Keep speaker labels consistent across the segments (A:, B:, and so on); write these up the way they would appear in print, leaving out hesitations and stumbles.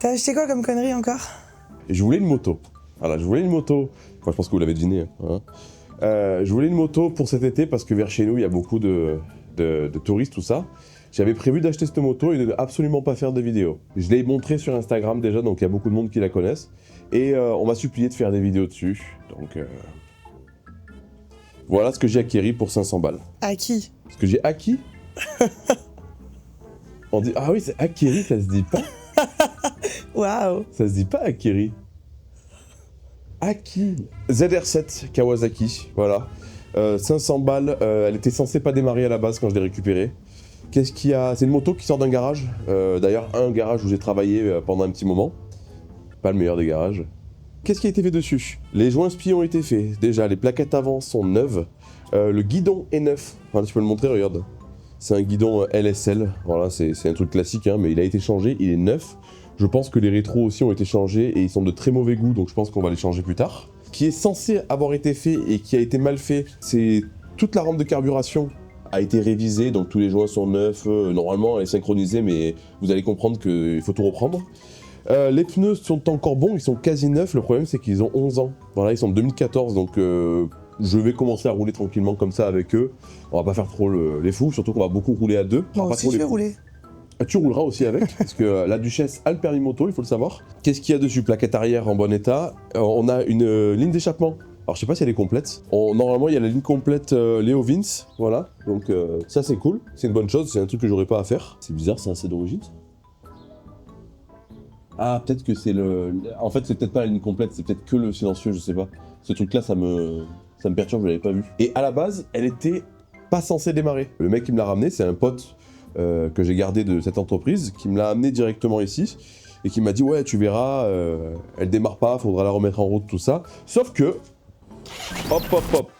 A: T'as acheté quoi comme connerie encore?
B: Je voulais une moto. Voilà, je voulais une moto. Enfin, je pense que vous l'avez deviné. Hein. Je voulais une moto pour cet été parce que vers chez nous, il y a beaucoup de touristes, tout ça. J'avais prévu d'acheter cette moto et de absolument pas faire de vidéos. Je l'ai montré sur Instagram déjà, donc il y a beaucoup de monde qui la connaissent. Et on m'a supplié de faire des vidéos dessus. Donc voilà ce que j'ai acquéri pour 500 balles.
A: À qui?
B: Ce que j'ai acquis. On dit, ah oui, c'est acquéri, ça se dit pas.
A: Waouh.
B: Ça se dit pas acquéri. Acquis. ZR7 Kawasaki, voilà. 500 balles, elle était censée pas démarrer à la base quand je l'ai récupérée. Qu'est-ce qu'il y a? C'est une moto qui sort d'un garage. D'ailleurs, un garage où j'ai travaillé pendant un petit moment. Pas le meilleur des garages. Qu'est-ce qui a été fait dessus? Les joints spies ont été faits. Déjà, les plaquettes avant sont neuves. Le guidon est neuf. Voilà, tu peux le montrer, regarde. C'est un guidon LSL. Voilà, c'est un truc classique, hein, mais il a été changé, il est neuf. Je pense que les rétros aussi ont été changés et ils sont de très mauvais goût, donc je pense qu'on va les changer plus tard. Ce qui est censé avoir été fait et qui a été mal fait, c'est toute la rampe de carburation a été révisée, donc tous les joints sont neufs. Normalement, elle est synchronisée, mais vous allez comprendre qu'il faut tout reprendre. Les pneus sont encore bons, ils sont quasi neufs. Le problème, c'est qu'ils ont 11 ans. Voilà, ils sont de 2014, donc je vais commencer à rouler tranquillement comme ça avec eux. On va pas faire trop les fous, surtout qu'on va beaucoup rouler à deux.
A: Moi aussi, je vais rouler.
B: Tu rouleras aussi avec, parce que la Duchesse a le permis moto, il faut le savoir. Qu'est-ce qu'il y a dessus? Plaquette arrière en bon état. On a une ligne d'échappement. Alors je sais pas si elle est complète. Normalement il y a la ligne complète Léo Vince, voilà. Donc ça c'est cool, c'est une bonne chose, c'est un truc que j'aurais pas à faire. C'est bizarre, c'est assez d'origine. Ah peut-être que c'est le... En fait c'est peut-être pas la ligne complète, c'est peut-être que le silencieux, je sais pas. Ce truc là ça me perturbe, je l'avais pas vu. Et à la base, elle était pas censée démarrer. Le mec qui me l'a ramené, c'est un pote que j'ai gardé de cette entreprise, qui me l'a amené directement ici, et qui m'a dit ouais tu verras, elle démarre pas, faudra la remettre en route, tout ça. Sauf que... Hop,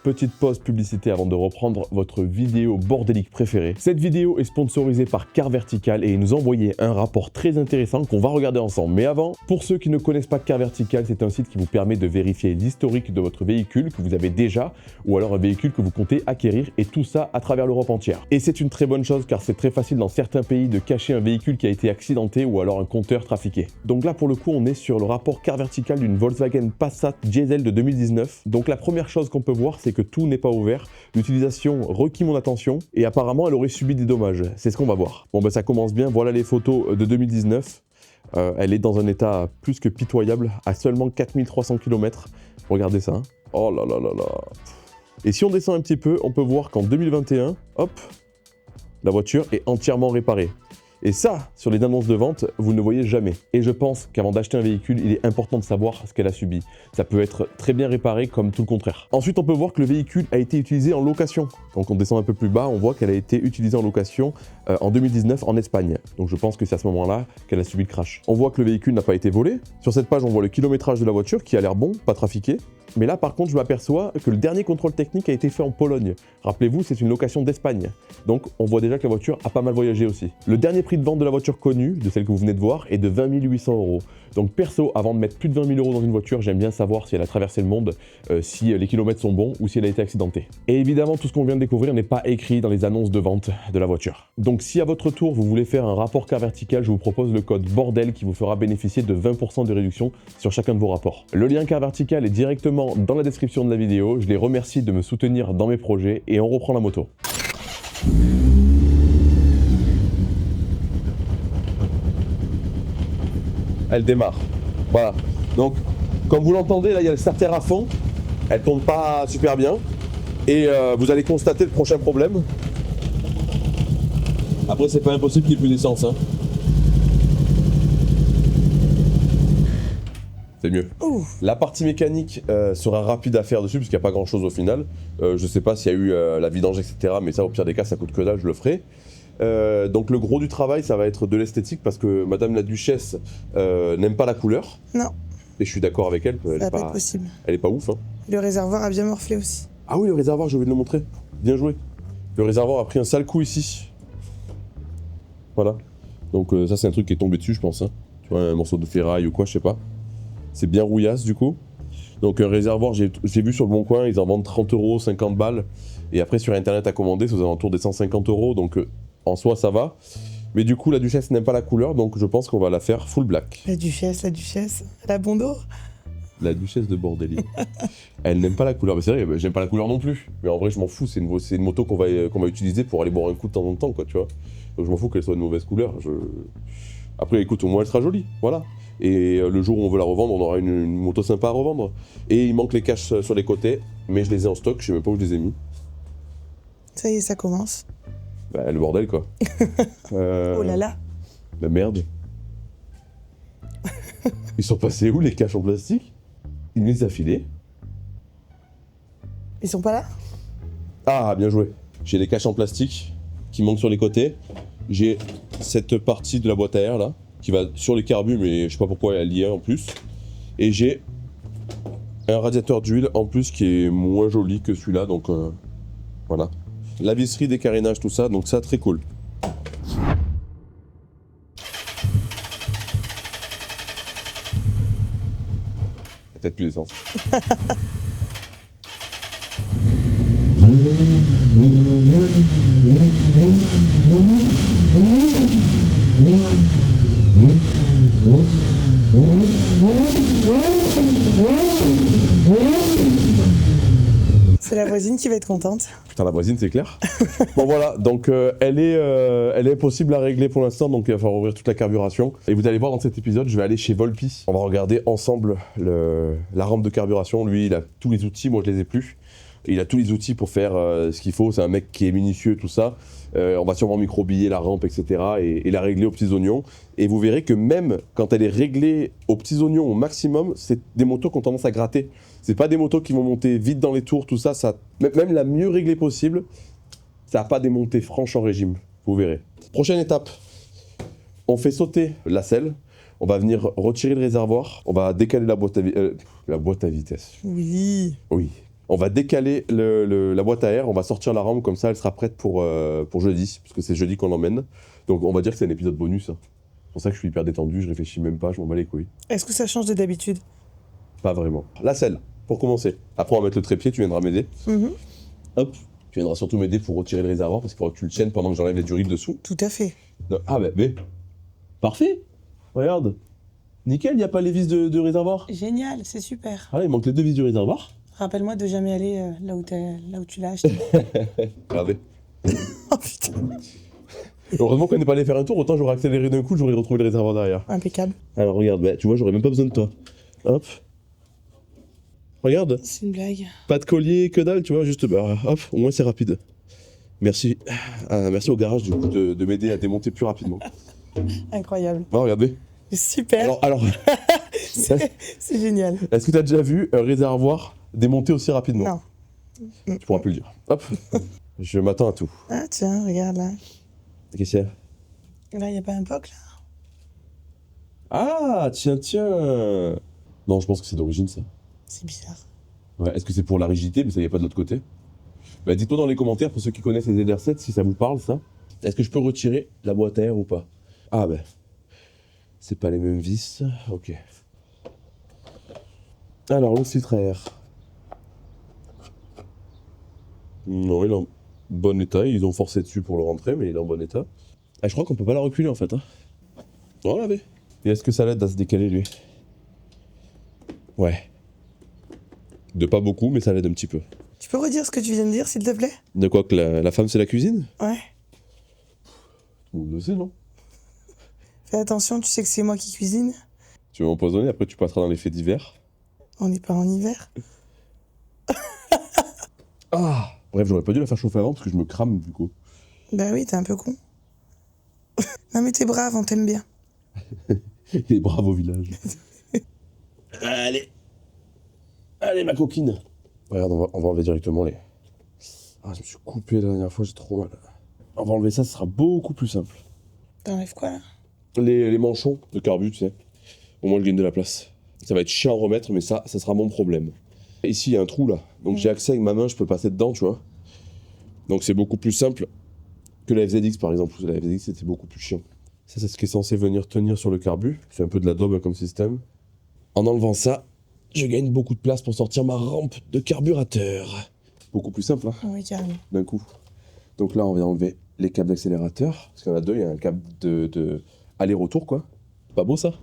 B: petite pause publicité avant de reprendre votre vidéo bordélique préférée. Cette vidéo est sponsorisée par Car Vertical et ils nous ont envoyé un rapport très intéressant qu'on va regarder ensemble. Mais avant, pour ceux qui ne connaissent pas Car Vertical, c'est un site qui vous permet de vérifier l'historique de votre véhicule que vous avez déjà ou alors un véhicule que vous comptez acquérir et tout ça à travers l'Europe entière. Et c'est une très bonne chose car c'est très facile dans certains pays de cacher un véhicule qui a été accidenté ou alors un compteur trafiqué. Donc là pour le coup on est sur le rapport Car Vertical d'une Volkswagen Passat diesel de 2019. Donc la première chose qu'on peut voir, c'est que tout n'est pas ouvert. L'utilisation requis mon attention et apparemment elle aurait subi des dommages. C'est ce qu'on va voir. Bon ben ça commence bien, voilà les photos de 2019. Elle est dans un état plus que pitoyable, à seulement 4300 km. Regardez ça. Hein. Oh là là là là. Et si on descend un petit peu, on peut voir qu'en 2021, hop, la voiture est entièrement réparée. Et ça, sur les annonces de vente, vous ne le voyez jamais. Et je pense qu'avant d'acheter un véhicule, il est important de savoir ce qu'elle a subi. Ça peut être très bien réparé comme tout le contraire. Ensuite, on peut voir que le véhicule a été utilisé en location. Donc on descend un peu plus bas, on voit qu'elle a été utilisée en location en 2019 en Espagne. Donc je pense que c'est à ce moment-là qu'elle a subi le crash. On voit que le véhicule n'a pas été volé. Sur cette page, on voit le kilométrage de la voiture qui a l'air bon, pas trafiqué. Mais là, par contre, je m'aperçois que le dernier contrôle technique a été fait en Pologne. Rappelez-vous, c'est une location d'Espagne. Donc, on voit déjà que la voiture a pas mal voyagé aussi. Le dernier prix de vente de la voiture connue, de celle que vous venez de voir, est de 20 800 €. Donc, perso, avant de mettre plus de 20 000 € dans une voiture, j'aime bien savoir si elle a traversé le monde, si les kilomètres sont bons ou si elle a été accidentée. Et évidemment, tout ce qu'on vient de découvrir n'est pas écrit dans les annonces de vente de la voiture. Donc, si à votre tour, vous voulez faire un rapport Car Vertical, je vous propose le code BORDEL qui vous fera bénéficier de 20% de réduction sur chacun de vos rapports. Le lien Car Vertical est directement dans la description de la vidéo. Je les remercie de me soutenir dans mes projets et on reprend la moto. Elle démarre. Voilà. Donc, comme vous l'entendez, là, il y a le starter à fond. Elle tourne pas super bien. Et vous allez constater le prochain problème. Après, c'est pas impossible qu'il y ait plus d'essence. Hein. C'est mieux. Ouh. La partie mécanique sera rapide à faire dessus, parce qu'il n'y a pas grand chose au final. Je sais pas s'il y a eu la vidange, etc. Mais ça, au pire des cas, ça coûte que dalle, je le ferai. Donc le gros du travail, ça va être de l'esthétique, parce que Madame la Duchesse n'aime pas la couleur.
A: Non.
B: Et je suis d'accord avec elle.
A: Ça va pas être possible.
B: Elle est pas ouf. Hein.
A: Le réservoir a bien morflé aussi.
B: Ah oui, le réservoir, j'ai oublié de le montrer. Bien joué. Le réservoir a pris un sale coup ici. Voilà. Donc ça, c'est un truc qui est tombé dessus, je pense. Hein. Tu vois, un morceau de ferraille ou quoi, je sais pas. C'est bien rouillasse du coup. Donc un réservoir, j'ai vu sur le bon coin, ils en vendent 30 €, 50 balles. Et après sur internet à commander, c'est aux alentours des 150 €. Donc en soi ça va. Mais du coup, la duchesse n'aime pas la couleur, donc je pense qu'on va la faire full black.
A: La duchesse, elle a bon dos.
B: La duchesse de Bordelli. Elle n'aime pas la couleur. Mais c'est vrai, j'aime pas la couleur non plus. Mais en vrai, je m'en fous. C'est une moto qu'on va utiliser pour aller boire un coup de temps en temps, quoi, tu vois. Donc je m'en fous qu'elle soit de mauvaise couleur. Après, écoute, au moins elle sera jolie. Voilà. Et le jour où on veut la revendre, on aura une moto sympa à revendre. Et il manque les caches sur les côtés. Mais je les ai en stock. Je sais même pas où je les ai mis.
A: Ça y est, ça commence.
B: Bah, le bordel, quoi.
A: Oh là là.
B: Bah merde. Ils sont passés où les caches en plastique? Il me les a filés.
A: Ils sont pas là?
B: Ah, bien joué. J'ai les caches en plastique qui manquent sur les côtés. J'ai cette partie de la boîte à air là, qui va sur les carbus, mais je sais pas pourquoi elle y est en plus. Et j'ai un radiateur d'huile en plus qui est moins joli que celui-là, donc voilà. La visserie, des carénages, tout ça, donc ça, très cool. Peut-être plus d'essence.
A: C'est la voisine qui va être contente.
B: Putain, la voisine, c'est clair. Bon voilà, donc elle est possible à régler pour l'instant, donc il va falloir ouvrir toute la carburation. Et vous allez voir dans cet épisode, je vais aller chez Volpi. On va regarder ensemble la rampe de carburation. Lui, il a tous les outils, moi je les ai plus. Il a tous les outils pour faire ce qu'il faut. C'est un mec qui est minutieux, tout ça. On va sûrement microbiller la rampe, etc. Et la régler aux petits oignons. Et vous verrez que même quand elle est réglée aux petits oignons au maximum, c'est des motos qui ont tendance à gratter. C'est pas des motos qui vont monter vite dans les tours, tout ça. Même la mieux réglée possible, ça n'a pas des montées franches en régime. Vous verrez. Prochaine étape. On fait sauter la selle. On va venir retirer le réservoir. On va décaler la boîte à vitesse.
A: Oui.
B: Oui. On va décaler la boîte à air, on va sortir la rampe, comme ça elle sera prête pour jeudi, parce que c'est jeudi qu'on l'emmène. Donc on va dire que c'est un épisode bonus. Hein. C'est pour ça que je suis hyper détendu, je réfléchis même pas, je m'en bats les couilles.
A: Est-ce que ça change de d'habitude?
B: Pas vraiment. La selle, pour commencer. Après on va mettre le trépied, tu viendras m'aider. Hop, tu viendras surtout m'aider pour retirer le réservoir, parce qu'il faudra que tu le tiennes pendant que j'enlève les durils dessous.
A: Tout à fait.
B: Non. Ah mais... Parfait. Regarde. Nickel, il n'y a pas les vis de réservoir.
A: Génial, c'est super.
B: Ah là, il manque les deux vis du réservoir.
A: Rappelle-moi de jamais aller là où tu l'as acheté.
B: Regardez.
A: Oh putain.
B: Heureusement qu'on n'est pas allé faire un tour, autant j'aurais accéléré d'un coup, j'aurais retrouvé le réservoir derrière.
A: Impeccable.
B: Alors regarde, bah, tu vois, j'aurais même pas besoin de toi. Hop. Regarde,
A: C'est une blague.
B: pas de collier, que dalle, tu vois, juste, bah, hop, au moins c'est rapide. Merci. Merci au garage du coup de m'aider à démonter plus rapidement.
A: Incroyable.
B: Ah, regardez.
A: Super.
B: Alors
A: C'est génial.
B: est-ce que tu as déjà vu un réservoir démonter aussi rapidement?
A: Non.
B: Tu pourras plus le dire. Hop. Je m'attends à tout.
A: Ah tiens, regarde là.
B: Qu'est-ce qu'il y a?
A: Là, il n'y a pas un POC là?
B: Ah, tiens. Non, je pense que c'est d'origine ça.
A: C'est bizarre.
B: Ouais, est-ce que c'est pour la rigidité, mais ça y est pas de l'autre côté? Bah, dites-moi dans les commentaires, pour ceux qui connaissent les LR7, si ça vous parle, ça. Est-ce que je peux retirer la boîte à air ou pas? Ah, ben. C'est pas les mêmes vis. Ok. Alors, le filtre à air. Non, il est en bon état. Ils ont forcé dessus pour le rentrer, mais il est en bon état. Ah, je crois qu'on peut pas la reculer, en fait. Hein. Voilà, mais. Et est-ce que ça l'aide à se décaler, lui? Ouais. De pas beaucoup, mais ça l'aide un petit peu.
A: Tu peux redire ce que tu viens de dire, s'il te plaît?
B: De quoi, que la femme, c'est la cuisine?
A: Ouais.
B: Tout le monde le sait, non?
A: Fais attention, tu sais que c'est moi qui cuisine.
B: Tu vas m'empoisonner, après tu passeras dans les faits divers.
A: On n'est pas en hiver.
B: Ah! Bref, j'aurais pas dû la faire chauffer avant parce que je me crame du coup.
A: Bah oui, t'es un peu con. Non mais t'es brave, on t'aime bien.
B: Il est brave au village. Allez! Allez, ma coquine! Regarde, on va enlever directement les... Ah, je me suis coupé la dernière fois, j'ai trop mal. On va enlever ça, ce sera beaucoup plus simple.
A: T'enlèves quoi là?
B: Les manchons de carbu, tu sais. Au moins, je gagne de la place. Ça va être chiant à remettre, mais ça sera mon problème. Ici, il y a un trou là. Donc j'ai accès avec ma main, je peux passer dedans, tu vois. Donc c'est beaucoup plus simple que la FZX par exemple. La FZX, c'était beaucoup plus chiant. Ça, c'est ce qui est censé venir tenir sur le carbu. C'est un peu de la daube comme système. En enlevant ça, je gagne beaucoup de place pour sortir ma rampe de carburateur. Beaucoup plus simple, hein,
A: Oui, carrément.
B: d'un coup. Donc là, on vient enlever les câbles d'accélérateur, parce qu'il y en a deux, il y a un câble de aller-retour, quoi. Pas beau, ça?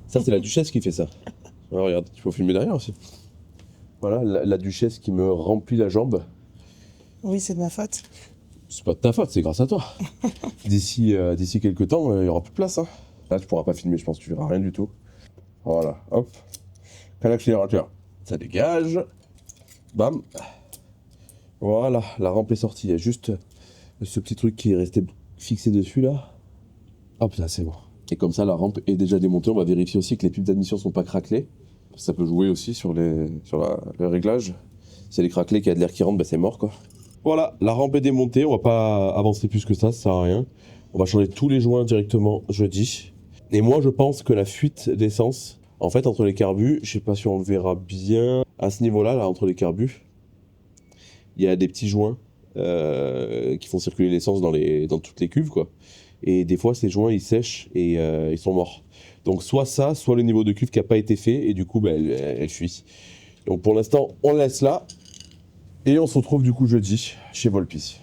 B: Ça, c'est la duchesse qui fait ça. Alors, regarde, il faut filmer derrière aussi. Voilà, la duchesse qui me remplit la jambe.
A: Oui, c'est de ma faute.
B: C'est pas de ta faute, c'est grâce à toi. D'ici quelques temps, il y aura plus de place. Hein. Là, tu pourras pas filmer, je pense que tu verras rien du tout. Voilà, hop. Câble d'accélérateur. Ça dégage. Bam. Voilà, la rampe est sortie. Il y a juste ce petit truc qui est resté fixé dessus, là. Hop, là, c'est bon. Et comme ça, la rampe est déjà démontée. On va vérifier aussi que les pipes d'admission sont pas craquelées. Ça peut jouer aussi sur le réglage. Si elle est craquelée, qu'il y a de l'air qui rentre, ben c'est mort, quoi. Voilà, la rampe est démontée. On va pas avancer plus que ça sert à rien. On va changer tous les joints directement jeudi. Et moi, je pense que la fuite d'essence, en fait, entre les carbus, je sais pas si on le verra bien, à ce niveau-là, là, entre les carbus, il y a des petits joints qui font circuler l'essence dans toutes les cuves, quoi. Et des fois, ces joints, ils sèchent et ils sont morts. Donc soit ça, soit le niveau de cuve qui n'a pas été fait, et du coup, ben, elle fuit. Donc pour l'instant, on la laisse là, et on se retrouve du coup jeudi chez Volpi.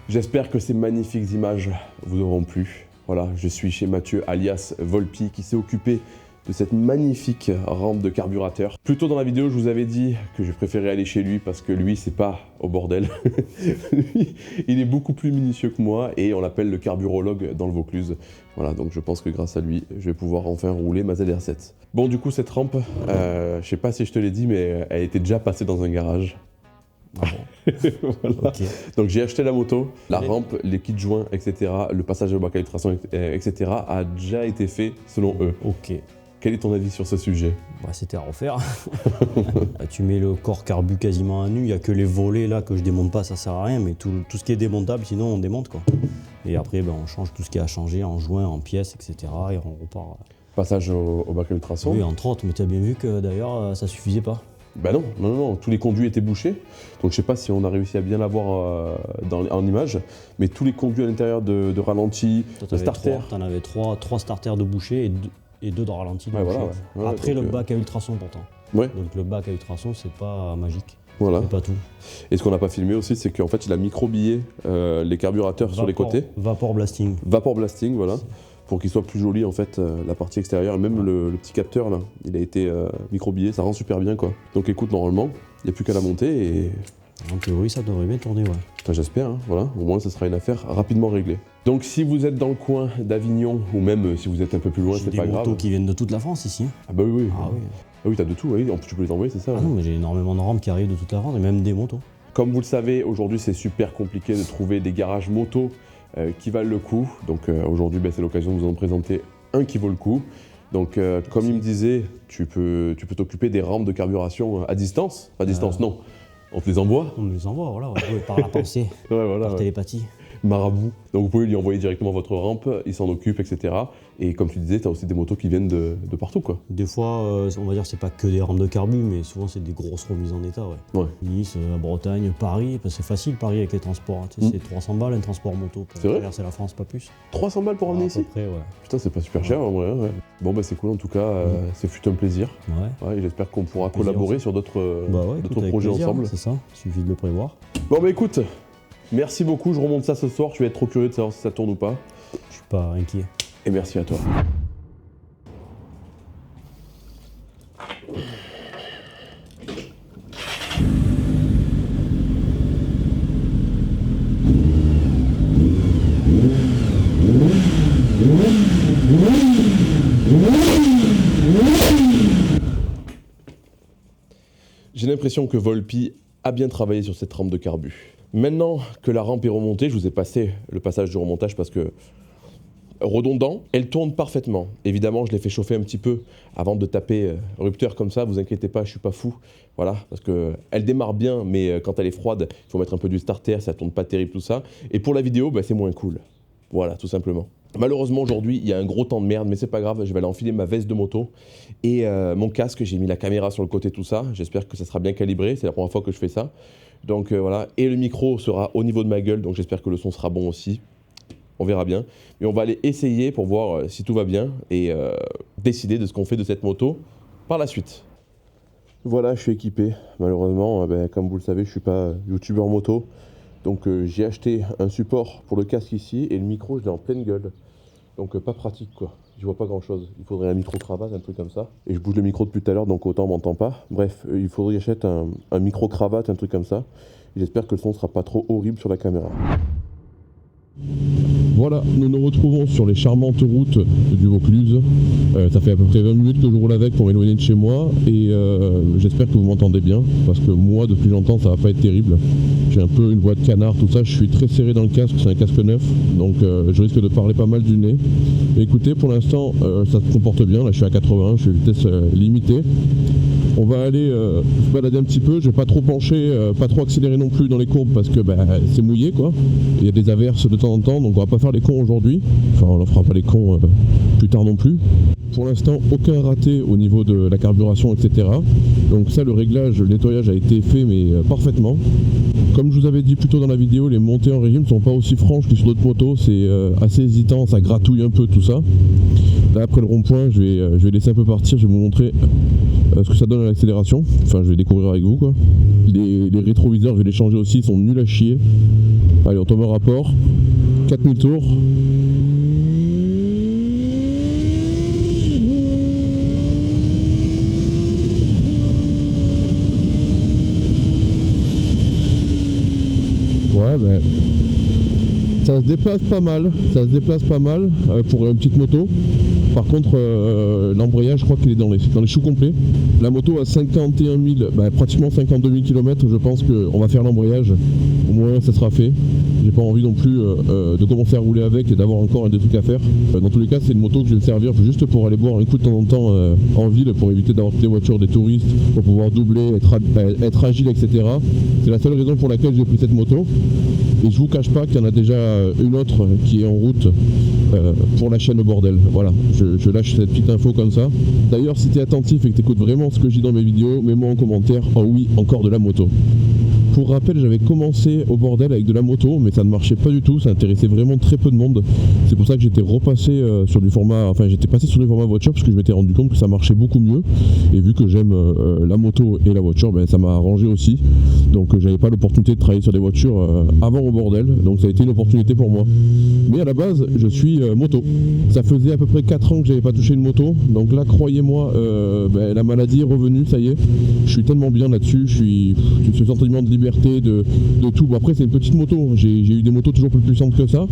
B: J'espère que ces magnifiques images vous auront plu. Voilà, je suis chez Mathieu alias Volpi qui s'est occupé de cette magnifique rampe de carburateur. Plus tôt dans la vidéo, je vous avais dit que je préférais aller chez lui parce que lui, c'est pas au bordel. Lui, il est beaucoup plus minutieux que moi et on l'appelle le carburologue dans le Vaucluse. Voilà, donc je pense que grâce à lui, je vais pouvoir enfin rouler ma ZR7. Bon, du coup, cette rampe, je sais pas si je te l'ai dit, mais elle était déjà passée dans un garage.
C: Ah bon.
B: Voilà.
C: Okay.
B: Donc j'ai acheté la moto, la rampe, les kits joints, etc., le passage au bac à ultrason, etc. a déjà été fait selon eux.
C: Ok.
B: Quel est ton avis sur ce sujet?
C: Bah, c'était à refaire. Tu mets le corps carbu quasiment à nu, il n'y a que les volets là que je démonte pas, ça sert à rien, mais tout ce qui est démontable, sinon on démonte quoi. Et après ben, on change tout ce qui a changé en joints, en pièces, etc. et on repart.
B: Passage au bac à ultrason.
C: Oui, entre autres, mais tu as bien vu que d'ailleurs ça suffisait pas.
B: Bah non, tous les conduits étaient bouchés, donc je sais pas si on a réussi à bien l'avoir en image, mais tous les conduits à l'intérieur de ralenti, de starter.
C: T'en avais trois starters de bouchée et deux de ralenti de
B: ouais,
C: bouchée.
B: Voilà, ouais.
C: Après
B: donc,
C: le bac à ultrason pourtant.
B: Ouais.
C: Donc le bac à ultrason c'est pas magique,
B: voilà.
C: c'est pas tout.
B: Et ce qu'on n'a pas filmé aussi, c'est qu'en fait il a micro-billé les carburateurs sur les côtés.
C: Vapor blasting.
B: Vapor blasting, voilà. Pour qu'il soit plus joli en fait la partie extérieure et même le petit capteur là, il a été microbillé, ça rend super bien quoi. Donc écoute, normalement, il n'y a plus qu'à la monter et...
C: En théorie ça devrait bien tourner, ouais.
B: Enfin, j'espère, hein, voilà, au moins ça sera une affaire rapidement réglée. Donc si vous êtes dans le coin d'Avignon ou même si vous êtes un peu plus loin, c'est pas grave.
C: J'ai des motos qui viennent de toute la France ici.
B: Ah bah oui.
C: Ah oui.
B: Ah oui, t'as de tout, oui. En plus tu peux les envoyer, c'est ça.
C: Ah
B: ouais.
C: non, mais j'ai énormément de rampes qui arrivent de toute la France et même des motos.
B: Comme vous le savez, aujourd'hui c'est super compliqué de trouver des garages motos qui valent le coup. Donc aujourd'hui c'est l'occasion de vous en présenter un qui vaut le coup. Donc comme il me disait, tu peux t'occuper des rampes de carburation à distance. À distance non, on te les envoie.
C: On me les envoie, voilà, par la pensée,
B: Ouais, voilà,
C: par télépathie.
B: Marabout. Donc vous pouvez lui envoyer directement votre rampe, il s'en occupe, etc. Et comme tu disais, tu as aussi des motos qui viennent de partout, quoi.
C: Des fois, on va dire c'est pas que des rampes de carbu, mais souvent c'est des grosses remises en état, ouais. Nice, Bretagne, Paris, parce que c'est facile Paris avec les transports. Hein. Tu sais, c'est 300 balles un transport moto pour traverser la France, pas plus.
B: 300 balles pour ramener ici?
C: À peu près, ouais.
B: Putain, c'est pas super cher en vrai. Ouais. Bon bah c'est cool en tout cas, c'est fut un plaisir.
C: Ouais.
B: Et j'espère qu'on pourra collaborer sur d'autres projets
C: plaisir,
B: ensemble.
C: C'est ça, il suffit de le prévoir.
B: Bon bah écoute, merci beaucoup, je remonte ça ce soir, tu vas être trop curieux de savoir si ça tourne ou pas.
C: Je suis pas inquiet.
B: Et merci à toi. l'impression que Volpi a bien travaillé sur cette rampe de carbu. Maintenant que la rampe est remontée, je vous ai passé le passage du remontage parce que redondant, elle tourne parfaitement. Évidemment, je l'ai fait chauffer un petit peu avant de taper rupteur comme ça, vous inquiétez pas, je suis pas fou. Voilà, parce que elle démarre bien, mais quand elle est froide, il faut mettre un peu du starter, ça tourne pas terrible tout ça. Et pour la vidéo, c'est moins cool. Voilà, tout simplement. Malheureusement, aujourd'hui, il y a un gros temps de merde, mais c'est pas grave, je vais aller enfiler ma veste de moto et mon casque, j'ai mis la caméra sur le côté, tout ça. J'espère que ça sera bien calibré, c'est la première fois que je fais ça. Donc voilà, et le micro sera au niveau de ma gueule, donc j'espère que le son sera bon aussi. On verra bien. Mais on va aller essayer pour voir si tout va bien et décider de ce qu'on fait de cette moto par la suite. Voilà, je suis équipé. Malheureusement, comme vous le savez, je suis pas youtubeur moto. Donc j'ai acheté un support pour le casque ici et le micro, je l'ai en pleine gueule. Donc pas pratique quoi. Je vois pas grand chose. Il faudrait un micro-cravate, un truc comme ça. Et je bouge le micro depuis tout à l'heure, donc autant on m'entend pas. Bref, il faudrait que j'achète un micro-cravate, un truc comme ça. J'espère que le son sera pas trop horrible sur la caméra. Voilà, nous nous retrouvons sur les charmantes routes du Vaucluse. Ça fait à peu près 20 minutes que je roule avec pour m'éloigner de chez moi et j'espère que vous m'entendez bien parce que moi depuis longtemps ça va pas être terrible. J'ai un peu une voix de canard, tout ça, je suis très serré dans le casque, c'est un casque neuf donc je risque de parler pas mal du nez. Mais écoutez, pour l'instant ça se comporte bien, là je suis à 80, je suis à vitesse limitée. On va aller se balader un petit peu, je vais pas trop pencher, pas trop accélérer non plus dans les courbes parce que c'est mouillé quoi. Il y a des averses de temps en temps donc on va pas faire les cons aujourd'hui. Enfin on ne fera pas les cons plus tard non plus. Pour l'instant aucun raté au niveau de la carburation etc. Donc ça le réglage, le nettoyage a été fait mais parfaitement. Comme je vous avais dit plus tôt dans la vidéo, les montées en régime ne sont pas aussi franches que sur d'autres motos, c'est assez hésitant, ça gratouille un peu tout ça. Là après le rond-point je vais laisser un peu partir, je vais vous montrer ce que ça donne à l'accélération, enfin je vais découvrir avec vous quoi. Les rétroviseurs je vais les changer aussi, ils sont nuls à chier. Allez on tombe en rapport, 4000 tours. Ouais ça se déplace pas mal, pour une petite moto. Par contre l'embrayage je crois qu'il est dans les choux complets. La moto a 51 000, pratiquement 52 000 km, je pense qu'on va faire l'embrayage, au moins ça sera fait. J'ai pas envie non plus de commencer à rouler avec et d'avoir encore des trucs à faire. Dans tous les cas c'est une moto que je vais me servir juste pour aller boire un coup de temps en temps en ville, pour éviter d'avoir des voitures des touristes, pour pouvoir doubler, être agile etc. C'est la seule raison pour laquelle j'ai pris cette moto. Et je vous cache pas qu'il y en a déjà une autre qui est en route pour la chaîne au bordel. Voilà, je lâche cette petite info comme ça. D'ailleurs, si tu es attentif et que tu écoutes vraiment ce que je dis dans mes vidéos, mets-moi en commentaire, oh oui, encore de la moto. Pour rappel, j'avais commencé au bordel avec de la moto, mais ça ne marchait pas du tout, ça intéressait vraiment très peu de monde. C'est pour ça que j'étais repassé sur du format, j'étais passé sur du format voiture parce que je m'étais rendu compte que ça marchait beaucoup mieux. Et vu que j'aime la moto et la voiture, ça m'a arrangé aussi. Donc j'avais pas l'opportunité de travailler sur des voitures avant au bordel, donc ça a été une opportunité pour moi. Mais à la base, je suis moto. Ça faisait à peu près 4 ans que j'avais pas touché une moto, donc là, croyez-moi, la maladie est revenue, ça y est. Je suis tellement bien là-dessus, j'ai ce sentiment de liberté, de tout. Bon, après c'est une petite moto, j'ai eu des motos toujours plus puissantes que ça,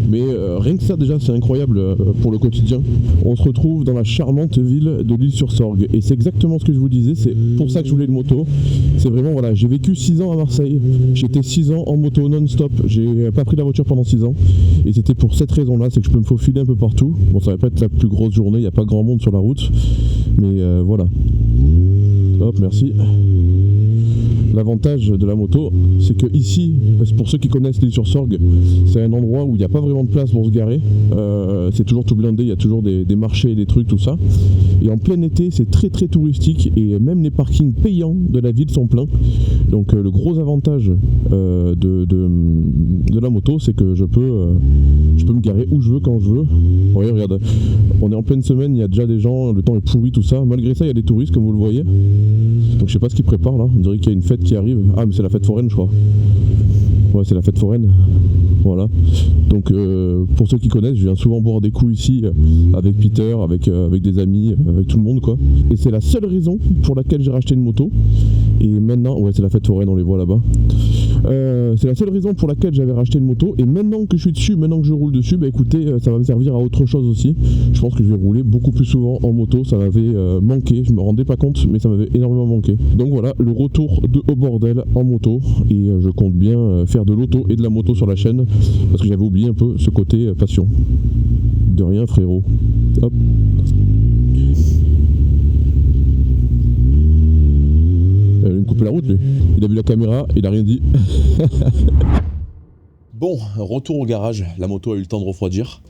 B: mais rien que ça déjà c'est incroyable pour le quotidien. On se retrouve dans la charmante ville de l'Isle-sur-Sorgue et c'est exactement ce que je vous disais, c'est pour ça que je voulais une moto. C'est vraiment voilà, j'ai vécu 6 ans à Marseille, j'étais 6 ans en moto non-stop, j'ai pas pris la voiture pendant 6 ans et c'était pour cette raison là, c'est que je peux me faufiler un peu partout. Bon, ça va pas être la plus grosse journée, il n'y a pas grand monde sur la route, mais voilà. Hop, merci. L'avantage de la moto, c'est que ici, pour ceux qui connaissent l'Isle-sur-Sorgue, c'est un endroit où il n'y a pas vraiment de place pour se garer. C'est toujours tout blindé, il y a toujours des marchés, des trucs, tout ça. Et en plein été, c'est très très touristique et même les parkings payants de la ville sont pleins. Donc le gros avantage de la moto, c'est que je peux me garer où je veux, quand je veux. Ouais, regarde, on est en pleine semaine, il y a déjà des gens, le temps est pourri, tout ça. Malgré ça, il y a des touristes, comme vous le voyez. Donc je sais pas ce qu'ils préparent là, on dirait qu'il y a une fête qui arrive. Ah mais c'est la fête foraine je crois. Ouais c'est la fête foraine. Voilà. Donc pour ceux qui connaissent, je viens souvent boire des coups ici avec Peter, avec des amis, avec tout le monde quoi. Et c'est la seule raison pour laquelle j'ai racheté une moto. Et maintenant, ouais c'est la fête foraine, on les voit là-bas.
D: C'est la seule raison pour laquelle j'avais racheté une moto. Et maintenant que je suis dessus, maintenant que je roule dessus, bah écoutez, ça va me servir à autre chose aussi. Je pense que je vais rouler beaucoup plus souvent en moto. Ça m'avait manqué, je me rendais pas compte, mais ça m'avait énormément manqué. Donc voilà, le retour de Au Bordel en moto. Et je compte bien faire de l'auto et de la moto sur la chaîne. Parce que j'avais oublié un peu ce côté passion. De rien frérot. Hop. Il me coupe la route lui. Il a vu la caméra, il a rien dit.
B: Bon, retour au garage, la moto a eu le temps de refroidir.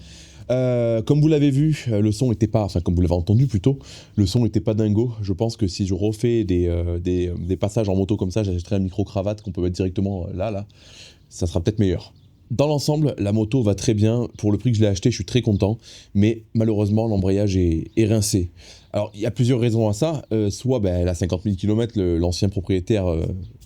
B: Comme vous l'avez vu, le son était pas, enfin comme vous l'avez entendu plutôt, le son était pas dingo. Je pense que si je refais des passages en moto comme ça, j'achèterai un micro-cravate qu'on peut mettre directement là, ça sera peut-être meilleur. Dans l'ensemble, la moto va très bien. Pour le prix que je l'ai acheté, je suis très content. Mais malheureusement, l'embrayage est rincé. Alors, il y a plusieurs raisons à ça. Soit elle a 50 000 km, l'ancien propriétaire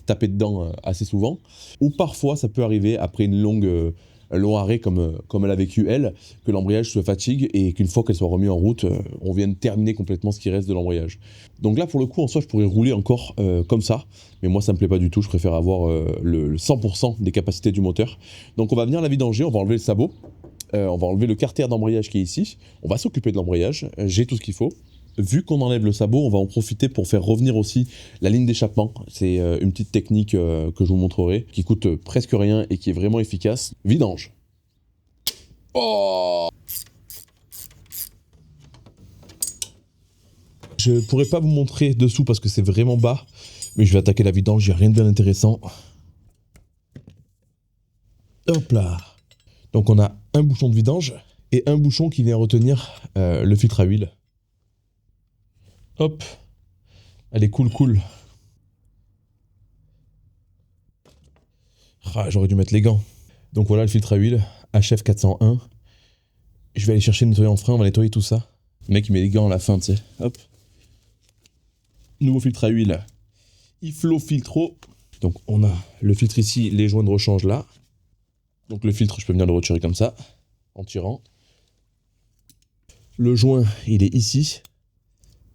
B: tapait dedans assez souvent. Ou parfois, ça peut arriver après un long arrêt comme elle a vécu elle, que l'embrayage se fatigue et qu'une fois qu'elle soit remise en route, on vienne terminer complètement ce qui reste de l'embrayage. Donc là, pour le coup, en soi, je pourrais rouler encore comme ça. Mais moi, ça me plaît pas du tout. Je préfère avoir le 100% des capacités du moteur. Donc on va venir la vidanger, on va enlever le sabot. On va enlever le carter d'embrayage qui est ici. On va s'occuper de l'embrayage. J'ai tout ce qu'il faut. Vu qu'on enlève le sabot, on va en profiter pour faire revenir aussi la ligne d'échappement. C'est une petite technique que je vous montrerai, qui coûte presque rien et qui est vraiment efficace. Vidange. Oh! Je pourrais pas vous montrer dessous parce que c'est vraiment bas, mais je vais attaquer la vidange, il n'y a rien de bien intéressant. Hop là. Donc on a un bouchon de vidange et un bouchon qui vient retenir le filtre à huile. Hop. Allez, cool. Ah, j'aurais dû mettre les gants. Donc voilà le filtre à huile, HF 401. Je vais aller chercher le nettoyant de frein, on va nettoyer tout ça. Le mec il met les gants à la fin, tu sais. Hop. Nouveau filtre à huile. Iflo Filtro. Donc on a le filtre ici, les joints de rechange là. Donc le filtre, je peux venir le retirer comme ça, en tirant. Le joint, il est ici.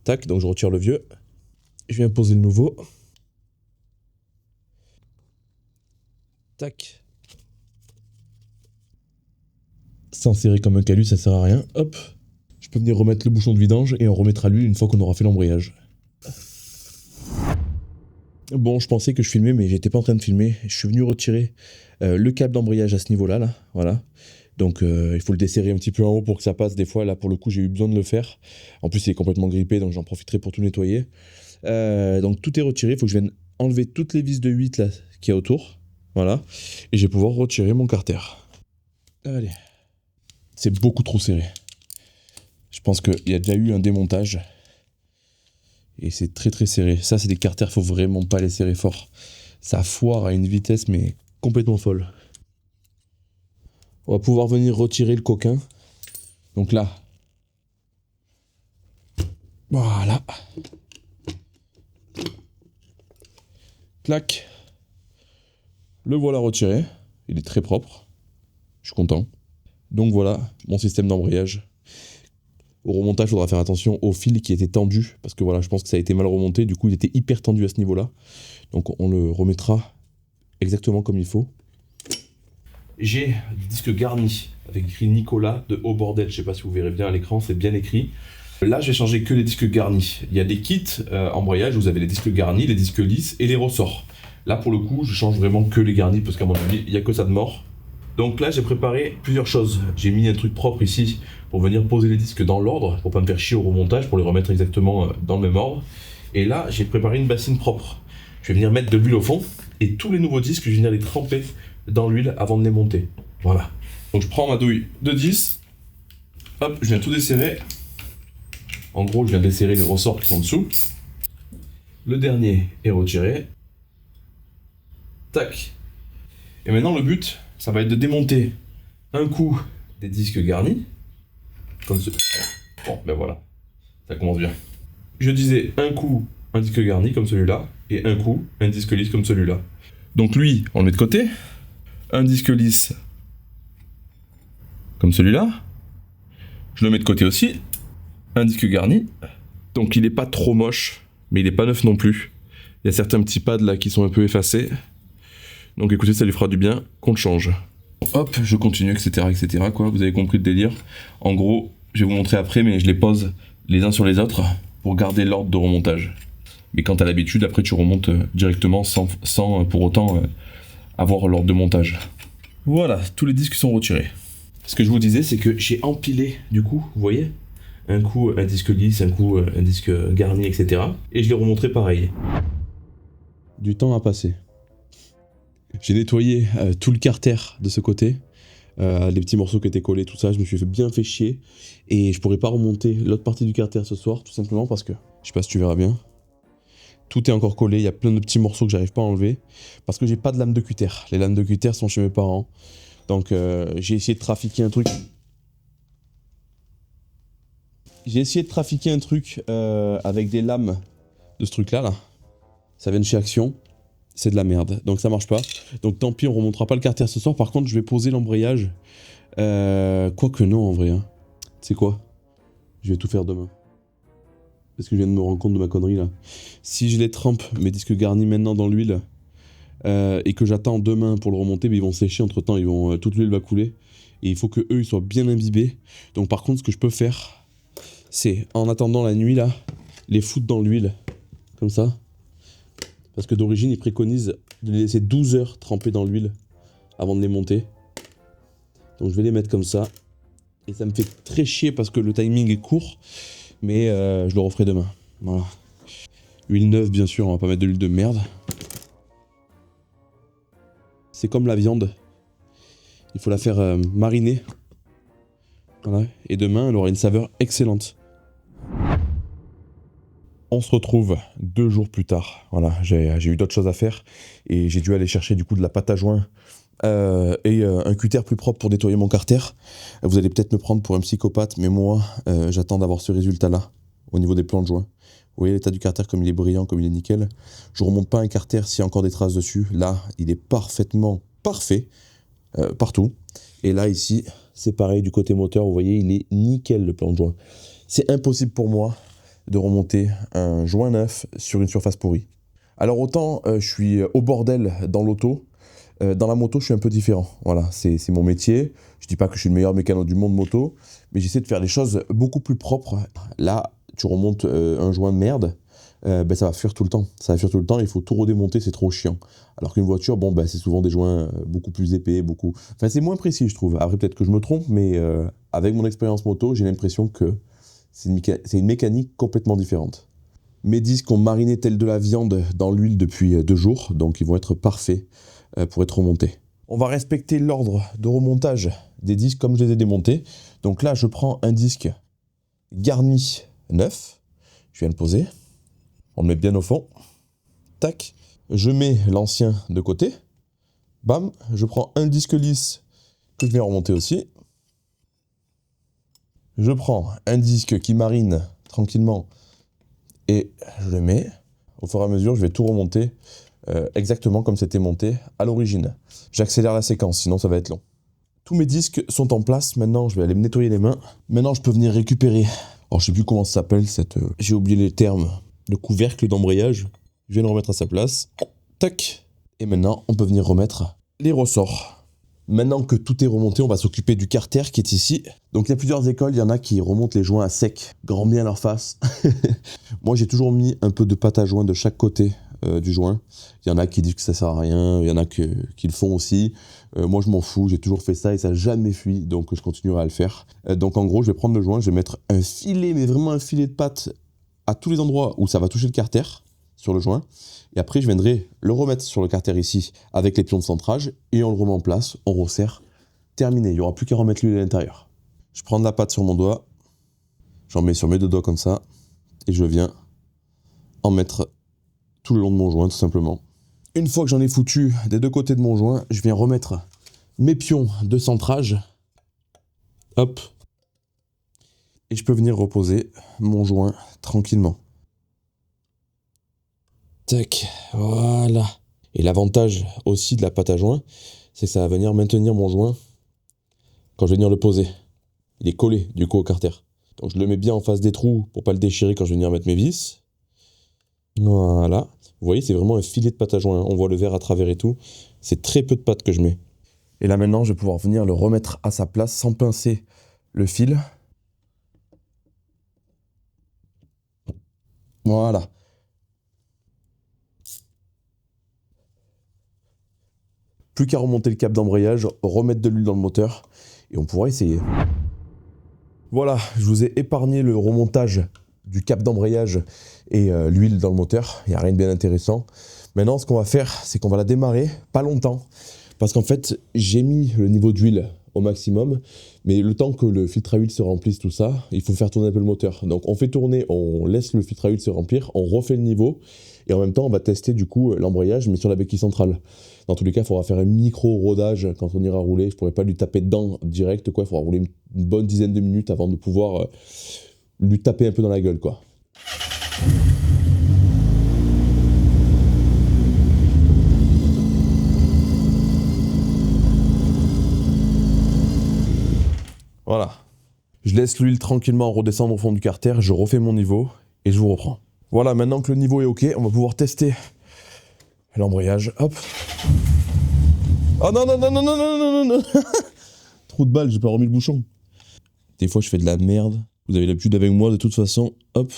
B: Tac, donc je retire le vieux. Je viens poser le nouveau. Tac. Sans serrer comme un calus, ça sert à rien. Hop. Je peux venir remettre le bouchon de vidange et on remettra l'huile une fois qu'on aura fait l'embrayage. Bon, je pensais que je filmais, mais j'étais pas en train de filmer. Je suis venu retirer le câble d'embrayage à ce niveau-là, là. Voilà. Donc il faut le desserrer un petit peu en haut pour que ça passe. Des fois, là, pour le coup, j'ai eu besoin de le faire. En plus, il est complètement grippé, donc j'en profiterai pour tout nettoyer. Donc tout est retiré. Il faut que je vienne enlever toutes les vis de 8 là qu'il y a autour. Voilà. Et je vais pouvoir retirer mon carter. Allez. C'est beaucoup trop serré. Je pense qu'il y a déjà eu un démontage. Et c'est très serré. Ça, c'est des carters, faut vraiment pas les serrer fort. Ça foire à une vitesse, mais complètement folle. On va pouvoir venir retirer le coquin. Donc là. Voilà. Clac. Le voilà retiré. Il est très propre. Je suis content. Donc voilà mon système d'embrayage. Au remontage, il faudra faire attention au fil qui était tendu, parce que voilà, je pense que ça a été mal remonté, du coup il était hyper tendu à ce niveau-là. Donc on le remettra exactement comme il faut. J'ai des disques garnis, avec écrit Nicolas de Au Bordel, je sais pas si vous verrez bien à l'écran, c'est bien écrit. Là, je vais changer que les disques garnis. Il y a des kits embrayage, vous avez les disques garnis, les disques lisses et les ressorts. Là, pour le coup, je change vraiment que les garnis, parce qu'à mon avis, il n'y a que ça de mort. Donc là, j'ai préparé plusieurs choses. J'ai mis un truc propre ici pour venir poser les disques dans l'ordre, pour pas me faire chier au remontage, pour les remettre exactement dans le même ordre. Et là, j'ai préparé une bassine propre. Je vais venir mettre de l'huile au fond, et tous les nouveaux disques, je vais venir les tremper dans l'huile avant de les monter. Voilà. Donc je prends ma douille de 10, hop, je viens tout desserrer. En gros, je viens desserrer les ressorts qui sont dessous. Le dernier est retiré. Tac. Et maintenant, le but, ça va être de démonter un coup des disques garnis. Comme ce. Bon, ben voilà. Ça commence bien. Je disais un coup, un disque garni comme celui-là. Et un coup, un disque lisse comme celui-là. Donc lui, on le met de côté. Un disque lisse comme celui-là. Je le mets de côté aussi. Un disque garni. Donc il n'est pas trop moche, mais il n'est pas neuf non plus. Il y a certains petits pads là qui sont un peu effacés.
E: Donc écoutez, ça lui fera du bien qu'on le change. Hop, je continue, etc., etc., quoi. Vous avez compris le délire. En gros, je vais vous montrer après, mais je les pose les uns sur les autres pour garder l'ordre de remontage. Mais quand t'as l'habitude, après tu remontes directement sans pour autant avoir l'ordre de montage. Voilà, tous les disques sont retirés. Ce que je vous disais, c'est que j'ai empilé, du coup, vous voyez, un coup un disque lisse, un coup un disque garni, etc. Et je les remonterai pareil. Du temps a passé. J'ai nettoyé tout le carter de ce côté. Les petits morceaux qui étaient collés, tout ça, je me suis bien fait chier. Et je pourrais pas remonter l'autre partie du carter ce soir, tout simplement parce que, je sais pas si tu verras bien, tout est encore collé, il y a plein de petits morceaux que j'arrive pas à enlever. Parce que j'ai pas de lame de cutter. Les lames de cutter sont chez mes parents. Donc j'ai essayé de trafiquer un truc. Avec des lames de ce truc-là, là. Ça vient de chez Action. C'est de la merde, donc ça marche pas. Donc tant pis, on remontera pas le carter ce soir. Par contre, je vais poser l'embrayage. Quoique non, en vrai. Hein. Tu sais quoi? Je vais tout faire demain. Parce que je viens de me rendre compte de ma connerie, là. Si je les trempe, mes disques garnis maintenant dans l'huile, et que j'attends demain pour le remonter, mais ils vont sécher entre-temps, toute l'huile va couler. Et il faut que eux, ils soient bien imbibés. Donc par contre, ce que je peux faire, c'est, en attendant la nuit, là, les foutre dans l'huile. Comme ça. Parce que d'origine, ils préconisent de les laisser 12 heures trempés dans l'huile avant de les monter. Donc je vais les mettre comme ça. Et ça me fait très chier parce que le timing est court. Mais je le referai demain. Voilà. Huile neuve, bien sûr, on va pas mettre de l'huile de merde. C'est comme la viande. Il faut la faire mariner. Voilà. Et demain, elle aura une saveur excellente. On se retrouve 2 jours plus tard. Voilà, j'ai eu d'autres choses à faire et j'ai dû aller chercher du coup de la pâte à joint et un cutter plus propre pour nettoyer mon carter. Vous allez peut-être me prendre pour un psychopathe, mais moi, j'attends d'avoir ce résultat-là au niveau des plans de joint. Vous voyez l'état du carter comme il est brillant, comme il est nickel. Je remonte pas un carter s'il y a encore des traces dessus. Là, il est parfaitement parfait partout. Et là, ici, c'est pareil du côté moteur. Vous voyez, il est nickel le plan de joint. C'est impossible pour moi de remonter un joint neuf sur une surface pourrie. Alors autant je suis au bordel dans l'auto, dans la moto je suis un peu différent. Voilà, c'est mon métier. Je dis pas que je suis le meilleur mécano du monde moto, mais j'essaie de faire les choses beaucoup plus propres. Là, tu remontes un joint de merde, ça va fuir tout le temps. Ça va fuir tout le temps, il faut tout redémonter, c'est trop chiant. Alors qu'une voiture, c'est souvent des joints beaucoup plus épais, Enfin, c'est moins précis, je trouve. Après, peut-être que je me trompe, mais avec mon expérience moto, j'ai l'impression que c'est une mécanique complètement différente. Mes disques ont mariné tel de la viande dans l'huile depuis 2 jours, donc ils vont être parfaits pour être remontés. On va respecter l'ordre de remontage des disques comme je les ai démontés. Donc là, je prends un disque garni neuf, je viens le poser, on le met bien au fond, tac, je mets l'ancien de côté, bam, je prends un disque lisse que je viens remonter aussi. Je prends un disque qui marine tranquillement et je le mets. Au fur et à mesure, je vais tout remonter exactement comme c'était monté à l'origine. J'accélère la séquence, sinon ça va être long. Tous mes disques sont en place. Maintenant, je vais aller me nettoyer les mains. Maintenant, je peux venir récupérer. Alors, je sais plus comment ça s'appelle cette. J'ai oublié les termes. Le couvercle d'embrayage. Je viens le remettre à sa place. Tac. Et maintenant, on peut venir remettre les ressorts. Maintenant que tout est remonté, on va s'occuper du carter qui est ici. Donc il y a plusieurs écoles, il y en a qui remontent les joints à sec, grand bien leur face. Moi j'ai toujours mis un peu de pâte à joint de chaque côté du joint. Il y en a qui disent que ça sert à rien, il y en a qui le font aussi. Moi je m'en fous, j'ai toujours fait ça et ça n'a jamais fui, donc je continuerai à le faire. Donc en gros je vais prendre le joint, je vais mettre un filet, mais vraiment un filet de pâte à tous les endroits où ça va toucher le carter sur le joint. Et après, je viendrai le remettre sur le carter ici avec les pions de centrage et on le remet en place, on resserre, terminé. Il n'y aura plus qu'à remettre l'huile à l'intérieur. Je prends de la pâte sur mon doigt, j'en mets sur mes 2 doigts comme ça et je viens en mettre tout le long de mon joint tout simplement. Une fois que j'en ai foutu des 2 côtés de mon joint, je viens remettre mes pions de centrage. Hop. Et je peux venir reposer mon joint tranquillement. Tac, voilà. Et l'avantage aussi de la pâte à joint, c'est que ça va venir maintenir mon joint quand je vais venir le poser. Il est collé du coup au carter. Donc je le mets bien en face des trous pour pas le déchirer quand je vais venir mettre mes vis. Voilà. Vous voyez, c'est vraiment un filet de pâte à joint. On voit le verre à travers et tout. C'est très peu de pâte que je mets. Et là maintenant, je vais pouvoir venir le remettre à sa place sans pincer le fil. Voilà. Plus qu'à remonter le câble d'embrayage, remettre de l'huile dans le moteur et on pourra essayer. Voilà, je vous ai épargné le remontage du câble d'embrayage et l'huile dans le moteur. Il n'y a rien de bien intéressant. Maintenant, ce qu'on va faire, c'est qu'on va la démarrer pas longtemps. Parce qu'en fait, j'ai mis le niveau d'huile au maximum. Mais le temps que le filtre à huile se remplisse, tout ça, il faut faire tourner un peu le moteur. Donc on fait tourner, on laisse le filtre à huile se remplir, on refait le niveau. Et en même temps, on va tester du coup l'embrayage, mais sur la béquille centrale. Dans tous les cas, il faudra faire un micro-rodage quand on ira rouler. Je ne pourrais pas lui taper dedans direct, quoi. Il faudra rouler une bonne dizaine de minutes avant de pouvoir lui taper un peu dans la gueule, quoi. Voilà. Je laisse l'huile tranquillement redescendre au fond du carter, je refais mon niveau et je vous reprends. Voilà, maintenant que le niveau est ok, on va pouvoir tester l'embrayage. Hop. Oh non, non, non, non, non, non, non, non. Trou de balle, j'ai pas remis le bouchon. Des fois, je fais de la merde. Vous avez l'habitude avec moi, de toute façon. Hop.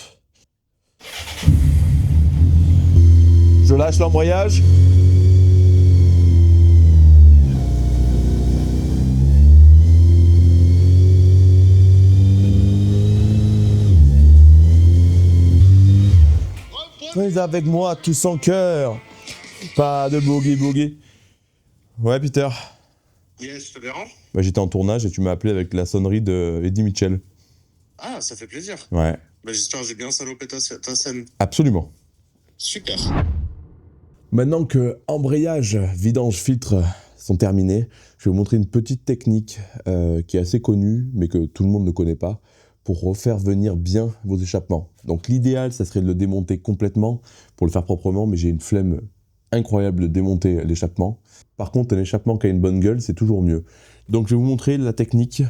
E: Je lâche l'embrayage. Fais avec moi tout son cœur. Pas de boogie. Ouais, Peter.
F: Yes, ça te dérange?
E: Bah, j'étais en tournage et tu m'as appelé avec la sonnerie de Eddie Mitchell.
F: Ah, ça fait plaisir.
E: Ouais.
F: Bah, j'espère que j'ai bien salopé ta scène.
E: Absolument.
F: Super.
E: Maintenant que embrayage, vidange, filtre sont terminés, je vais vous montrer une petite technique qui est assez connue, mais que tout le monde ne connaît pas, pour refaire venir bien vos échappements. Donc l'idéal, ça serait de le démonter complètement pour le faire proprement, mais j'ai une flemme incroyable de démonter l'échappement. Par contre, un échappement qui a une bonne gueule, c'est toujours mieux. Donc je vais vous montrer la technique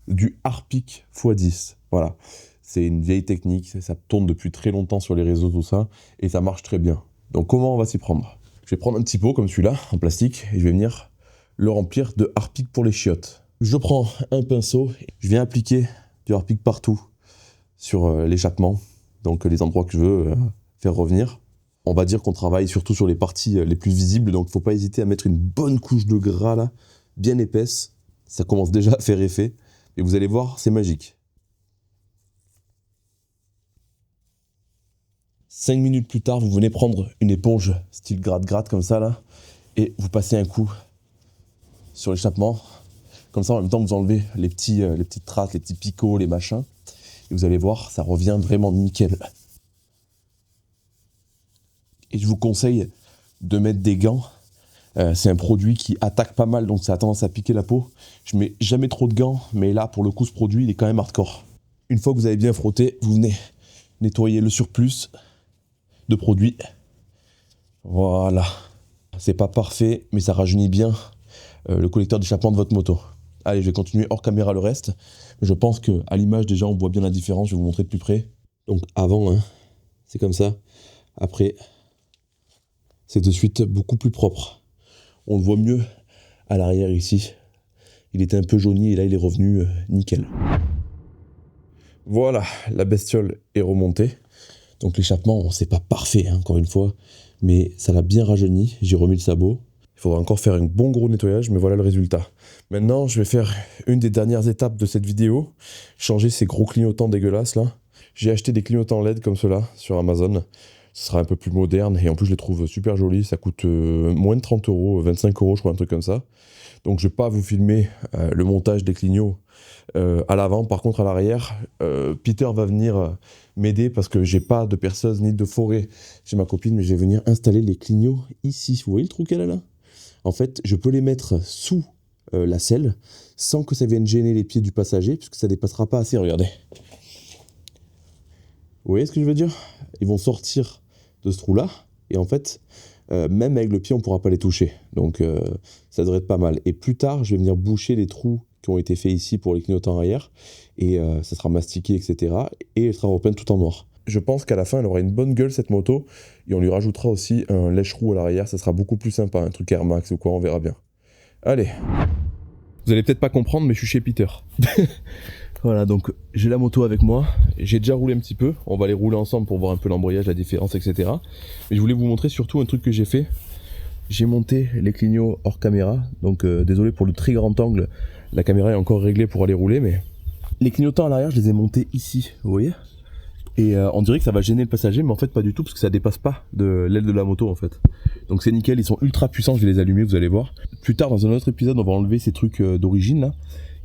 E: du Harpic x10. Voilà, c'est une vieille technique, ça tourne depuis très longtemps sur les réseaux, tout ça, et ça marche très bien. Donc comment on va s'y prendre? Je vais prendre un petit pot comme celui-là, en plastique, et je vais venir le remplir de Harpic pour les chiottes. Je prends un pinceau, je viens appliquer du Harpic partout sur l'échappement, donc les endroits que je veux faire revenir. On va dire qu'on travaille surtout sur les parties les plus visibles, donc il ne faut pas hésiter à mettre une bonne couche de gras là, bien épaisse. Ça commence déjà à faire effet, et vous allez voir, c'est magique. 5 minutes plus tard, vous venez prendre une éponge style gratte-gratte comme ça là, et vous passez un coup sur l'échappement. Comme ça, en même temps, vous enlevez les petites traces, les petits picots, les machins. Et vous allez voir, ça revient vraiment nickel. Et je vous conseille de mettre des gants. C'est un produit qui attaque pas mal, donc ça a tendance à piquer la peau. Je mets jamais trop de gants, mais là, pour le coup, ce produit, il est quand même hardcore. Une fois que vous avez bien frotté, vous venez nettoyer le surplus de produit. Voilà. C'est pas parfait, mais ça rajeunit bien le collecteur d'échappement de votre moto. Allez, je vais continuer hors caméra le reste. Je pense qu'à l'image, déjà, on voit bien la différence. Je vais vous montrer de plus près. Donc, avant, hein, c'est comme ça. Après, c'est de suite beaucoup plus propre. On le voit mieux à l'arrière ici. Il était un peu jauni et là, il est revenu nickel. Voilà, la bestiole est remontée. Donc, l'échappement, c'est pas parfait, hein, encore une fois. Mais ça l'a bien rajeuni. J'ai remis le sabot. Il faudra encore faire un bon gros nettoyage, mais voilà le résultat. Maintenant, je vais faire une des dernières étapes de cette vidéo. Changer ces gros clignotants dégueulasses là. J'ai acheté des clignotants LED comme ceux-là sur Amazon. Ce sera un peu plus moderne et en plus je les trouve super jolis. Ça coûte moins de 30 €, 25 € je crois, un truc comme ça. Donc je vais pas vous filmer le montage des clignots à l'avant. Par contre à l'arrière, Peter va venir m'aider parce que j'ai pas de perceuse ni de forêt chez ma copine, mais je vais venir installer les clignots ici. Vous voyez le trou qu'elle a là? En fait, je peux les mettre sous la selle sans que ça vienne gêner les pieds du passager puisque ça dépassera pas assez, regardez. Vous voyez ce que je veux dire? Ils vont sortir de ce trou-là et en fait, même avec le pied, on ne pourra pas les toucher. Donc ça devrait être pas mal. Et plus tard, je vais venir boucher les trous qui ont été faits ici pour les clignotants arrière et ça sera mastiqué, etc. Et elle sera repeinte tout en noir. je pense qu'à la fin, elle aura une bonne gueule cette moto. Et on lui rajoutera aussi un lèche-roue à l'arrière, ça sera beaucoup plus sympa, un truc Air Max ou quoi, on verra bien. Allez. Vous allez peut-être pas comprendre, mais je suis chez Peter. Voilà, donc j'ai la moto avec moi. J'ai déjà roulé un petit peu. On va aller rouler ensemble pour voir un peu l'embrayage, la différence, etc. Mais je voulais vous montrer surtout un truc que j'ai fait. J'ai monté les clignots hors caméra. Donc désolé pour le très grand angle. La caméra est encore réglée pour aller rouler, mais... Les clignotants à l'arrière, je les ai montés ici, vous voyez? Et on dirait que ça va gêner le passager, mais en fait pas du tout, parce que ça dépasse pas de l'aile de la moto en fait. Donc c'est nickel, ils sont ultra puissants, je vais les allumer, vous allez voir. Plus tard dans un autre épisode, on va enlever ces trucs d'origine là,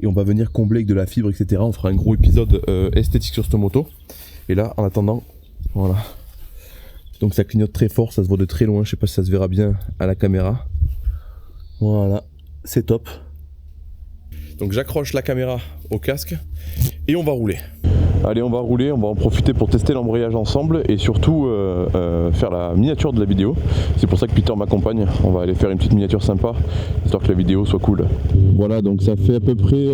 E: et on va venir combler avec de la fibre, etc. On fera un gros épisode esthétique sur cette moto. Et là, en attendant, voilà. Donc ça clignote très fort, ça se voit de très loin, je sais pas si ça se verra bien à la caméra. Voilà, c'est top. Donc j'accroche la caméra au casque et on va rouler. Allez, on va rouler, on va en profiter pour tester l'embrayage ensemble et surtout faire la miniature de la vidéo. C'est pour ça que Peter m'accompagne. On va aller faire une petite miniature sympa, histoire que la vidéo soit cool.
D: Voilà, donc ça fait à peu près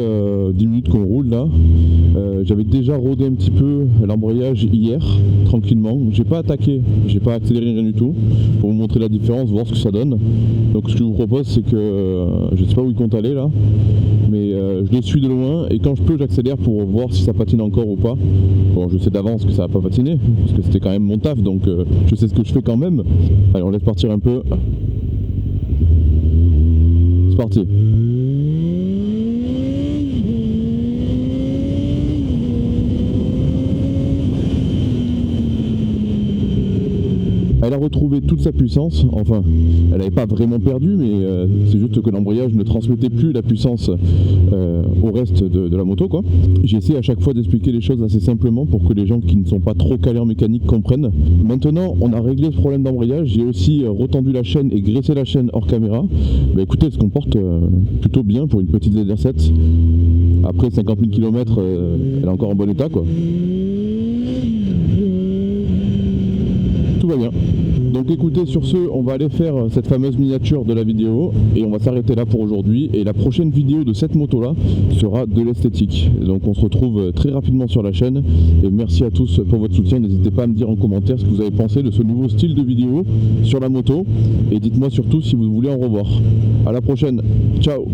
D: 10 minutes qu'on roule là. J'avais déjà rodé un petit peu l'embrayage hier, tranquillement. J'ai pas attaqué, j'ai pas accéléré rien du tout, pour vous montrer la différence, voir ce que ça donne. Donc ce que je vous propose, c'est que je sais pas où il compte aller là, mais je le suis de loin et quand je peux, j'accélère pour voir si ça patine encore ou pas. Bon, je sais d'avance que ça va pas patiner, parce que c'était quand même mon taf, donc je sais ce que je fais quand même. Allez, on laisse partir un peu. C'est parti. Elle a retrouvé toute sa puissance, enfin, elle n'avait pas vraiment perdu, mais c'est juste que l'embrayage ne transmettait plus la puissance au reste de la moto, quoi. J'ai essayé à chaque fois d'expliquer les choses assez simplement pour que les gens qui ne sont pas trop calés en mécanique comprennent. Maintenant, on a réglé ce problème d'embrayage, j'ai aussi retendu la chaîne et graissé la chaîne hors caméra. Bah écoutez, elle se comporte plutôt bien pour une petite ZR7. Après 50 000 km, elle est encore en bon état, quoi. Tout va bien. Donc écoutez, sur ce, on va aller faire cette fameuse miniature de la vidéo et on va s'arrêter là pour aujourd'hui. Et la prochaine vidéo de cette moto là sera de l'esthétique. Donc on se retrouve très rapidement sur la chaîne et merci à tous pour votre soutien. N'hésitez pas à me dire en commentaire ce que vous avez pensé de ce nouveau style de vidéo sur la moto et dites-moi surtout si vous voulez en revoir. À la prochaine, ciao.